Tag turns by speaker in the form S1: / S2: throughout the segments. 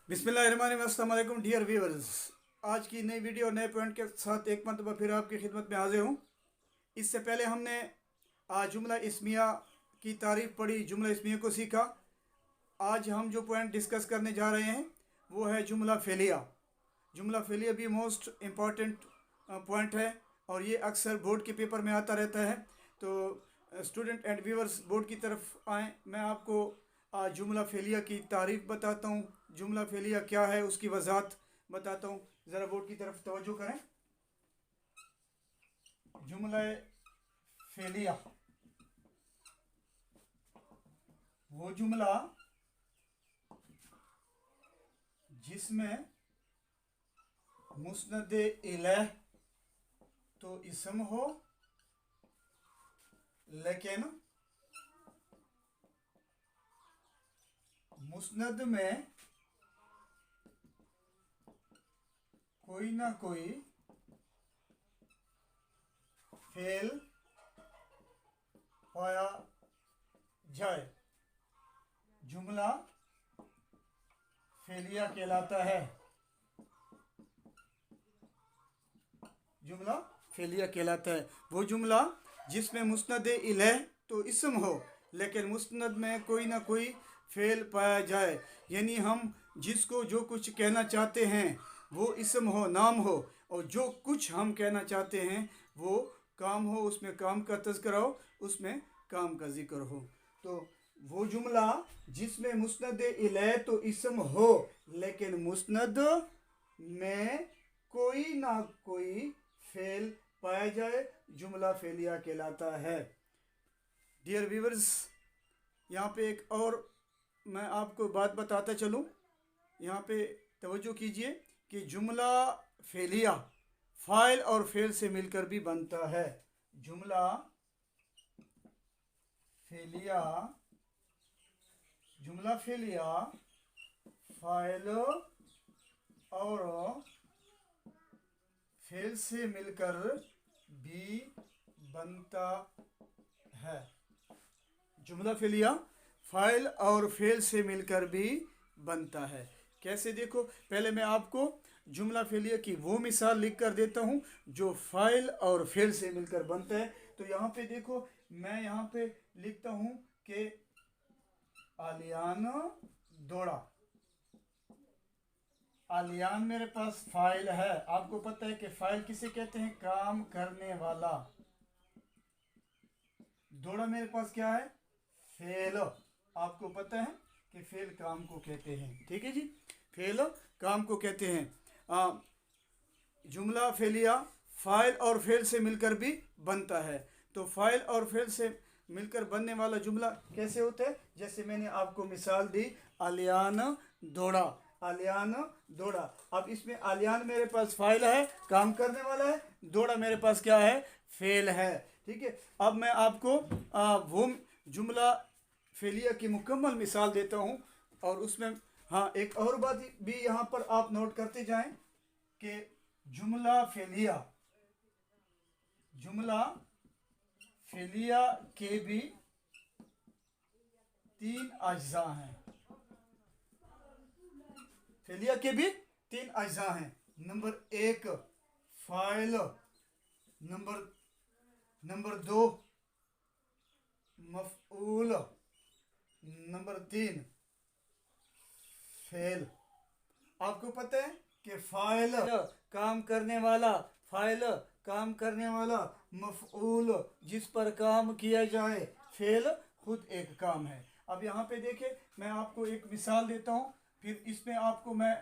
S1: बिस्मिल्लाहिर्रहमानिर्रहीम। अस्सलाम वालेकुम डियर व्यूअर्स। आज की नई वीडियो नए पॉइंट के साथ एक मरतबा फिर आपकी खिदमत में हाजिर हूँ। इससे पहले हमने आज जुमला इस्मिया की तारीफ़ पढ़ी, जुमला इस्मिया को सीखा। आज हम जो पॉइंट डिस्कस करने जा रहे हैं वो है जुमला फेलिया। जुमला फेलिया भी मोस्ट इम्पॉर्टेंट पॉइंट है और ये अक्सर बोर्ड के पेपर में आता रहता है। तो स्टूडेंट एंड व्यूअर्स बोर्ड की तरफ आएँ। मैं आपको आज जुमला फेलिया की तारीफ़ बताता हूँ, जुमला फेलिया क्या है उसकी वजाहत बताता हूँ। ज़रा बोर्ड की तरफ तवज्जो करें। जुमला फेलिया वो जुमला जिसमें मुस्नद इलैह तो इसम हो, लेकिन मुस्नद में कोई ना कोई फेल पाया जाए, जुमला फेलिया कहलाता है। जुमला फेलिया कहलाता है वो जुमला जिसमें मुस्नद इलैह तो इसम हो, लेकिन मुस्नद में कोई ना कोई फेल पाया जाए। यानी हम जिसको जो कुछ कहना चाहते हैं वो इसम हो, नाम हो, और जो कुछ हम कहना चाहते हैं वो काम हो, उसमें काम का तज़किरा हो, उसमें काम का जिक्र हो। तो वो जुमला जिसमें मुस्नद इलैह तो इसम हो, लेकिन मुस्नद में कोई ना कोई फेल पाया जाए, जुमला फेलिया कहलाता है। डियर व्यूअर्स, यहाँ पे एक और मैं आपको बात बताता चलूँ। यहाँ पे तवज्जो कीजिए कि जुमला फेलिया फ़ाइल और फेल से मिलकर भी बनता है। जुमला फेलिया फ़ाइल और फेल से मिलकर भी बनता है। जुमला फेलिया फ़ाइल और फेल से मिलकर भी बनता है। कैसे? देखो, पहले मैं आपको जुमला फेलिया की वो मिसाल लिख कर देता हूँ जो फ़ाइल और फेल से मिलकर बनता है। तो यहाँ पे देखो, मैं यहाँ पे लिखता हूँ कि आलियान दौड़ा। आलियान मेरे पास फ़ाइल है। आपको पता है कि फ़ाइल किसे कहते हैं? काम करने वाला। दौड़ा मेरे पास क्या है? फेल। आपको पता है कि फेल काम को कहते हैं। ठीक है जी, फेल काम को कहते हैं। जुमला फेलिया फ़ाइल और फेल से मिलकर भी बनता है। तो फ़ाइल और फेल से मिलकर बनने वाला जुमला कैसे होता है? जैसे मैंने आपको मिसाल दी, आलियान दौड़ा। आलियान दौड़ा। अब इसमें आलियान मेरे पास फ़ाइल है, काम करने वाला है। दौड़ा मेरे पास क्या है? फेल है। ठीक है। अब मैं आपको वो जुमला फेलिया की मुकम्मल मिसाल देता हूँ और उसमें हाँ, एक और बात भी यहाँ पर आप नोट करते जाएं कि जुमला फेलिया के भी 3 अज्जा हैं। फेलिया के भी 3 अज्जा हैं। नंबर 1 फ़ाइल, नंबर 2 मफ़ऊल, नंबर 3 फेल। आपको पता है कि फ़ाइल काम करने वाला, मफ़ऊल जिस पर काम किया जाए, फेल खुद एक काम है। अब यहाँ पे देखें, मैं आपको एक मिसाल देता हूँ, फिर इसमें आपको मैं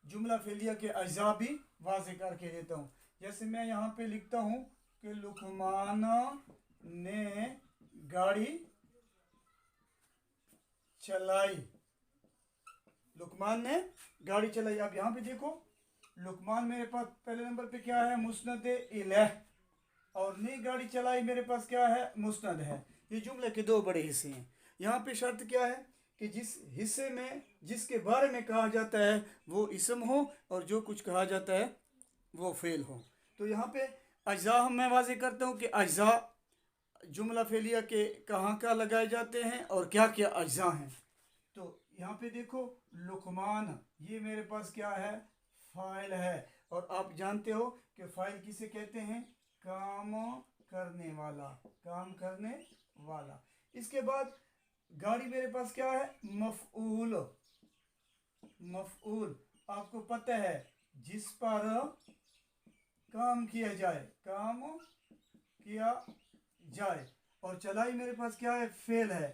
S1: जुमला फेलिया के अज्जा भी वाज़ेह करके देता हूँ। जैसे मैं यहाँ पे लिखता हूँ कि लुकमान ने गाड़ी चलाई। लुकमान ने गाड़ी चलाई। अब यहाँ पे देखो, लुकमान मेरे पास पहले नंबर पे क्या है? मुस्नद इलैह, और ने गाड़ी चलाई मेरे पास क्या है? मुस्नद है। ये जुमले के 2 बड़े हिस्से हैं। यहाँ पे शर्त क्या है कि जिस हिस्से में जिसके बारे में कहा जाता है वो इसम हो और जो कुछ कहा जाता है वो फेल हो। तो यहाँ पे अज्जा मैं वाज़ेह करता हूँ कि अज्जा जुमला फेलिया के कहाँ लगाए जाते हैं और क्या क्या अज्जा हैं। तो यहाँ पे देखो लुकमान, ये मेरे पास क्या है, फाइल है। और आप जानते हो कि फाइल किसे कहते हैं, काम करने वाला, काम करने वाला। इसके बाद गाड़ी मेरे पास क्या है, मफऊल। मफऊल आपको पता है जिस पर काम किया जाए, काम किया जाए। और चलाई मेरे पास क्या है, फेल है।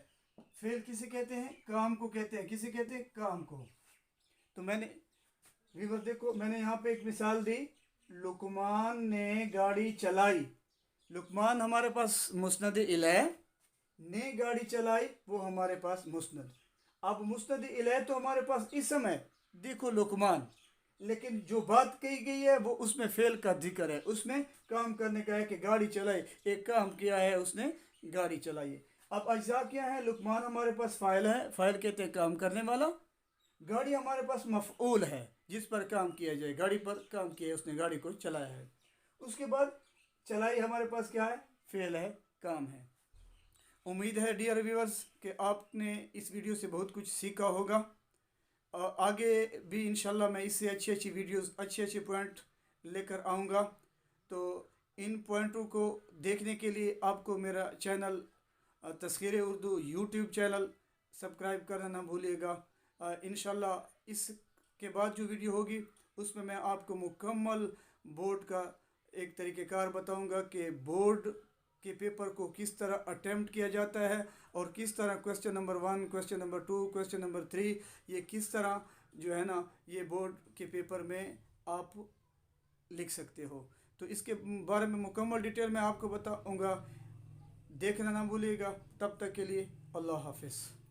S1: फेल किसे कहते हैं, काम को कहते हैं। किसे कहते हैं, काम को। तो मैंने व्यूअर देखो, मैंने यहाँ पे एक मिसाल दी, लुकमान ने गाड़ी चलाई। लुकमान हमारे पास मुस्नद इलैह, ने गाड़ी चलाई वो हमारे पास मुस्नद। अब मुस्नद इलैह तो हमारे पास इसम है, देखो लुकमान, लेकिन जो बात कही गई है वो उसमें फेल का जिक्र है, उसमें काम करने का है कि गाड़ी चलाई, एक काम किया है उसने, गाड़ी चलाई। अब अज्जा क्या है, लुकमान हमारे पास फ़ाइल है, फ़ाइल कहते हैं काम करने वाला। गाड़ी हमारे पास मफ़ऊल है, जिस पर काम किया जाए, गाड़ी पर काम किया, उसने गाड़ी को चलाया है। उसके बाद चलाई हमारे पास क्या है, फेल है, काम है। उम्मीद है डियर व्यूअर्स कि आपने इस वीडियो से बहुत कुछ सीखा होगा। आगे भी इंशाल्लाह मैं इससे अच्छी अच्छी वीडियोस, अच्छे अच्छे पॉइंट लेकर आऊँगा। तो इन पॉइंटों को देखने के लिए आपको मेरा channel तस्खीर Urdu YouTube channel subscribe करना ना भूलिएगा। इंशाल्लाह इसके बाद जो वीडियो होगी उसमें मैं आपको मुकम्मल बोर्ड का एक तरीक़ेकार बताऊंगा कि बोर्ड के पेपर को किस तरह अटेम्प्ट किया जाता है और किस तरह question number 1, question number 2, question number 3 ये किस तरह जो है ना ये बोर्ड के पेपर में आप लिख सकते हो। तो इसके बारे में मुकम्मल डिटेल में आपको बताऊंगा, देखना ना भूलिएगा। तब तक के लिए अल्लाह हाफिज़।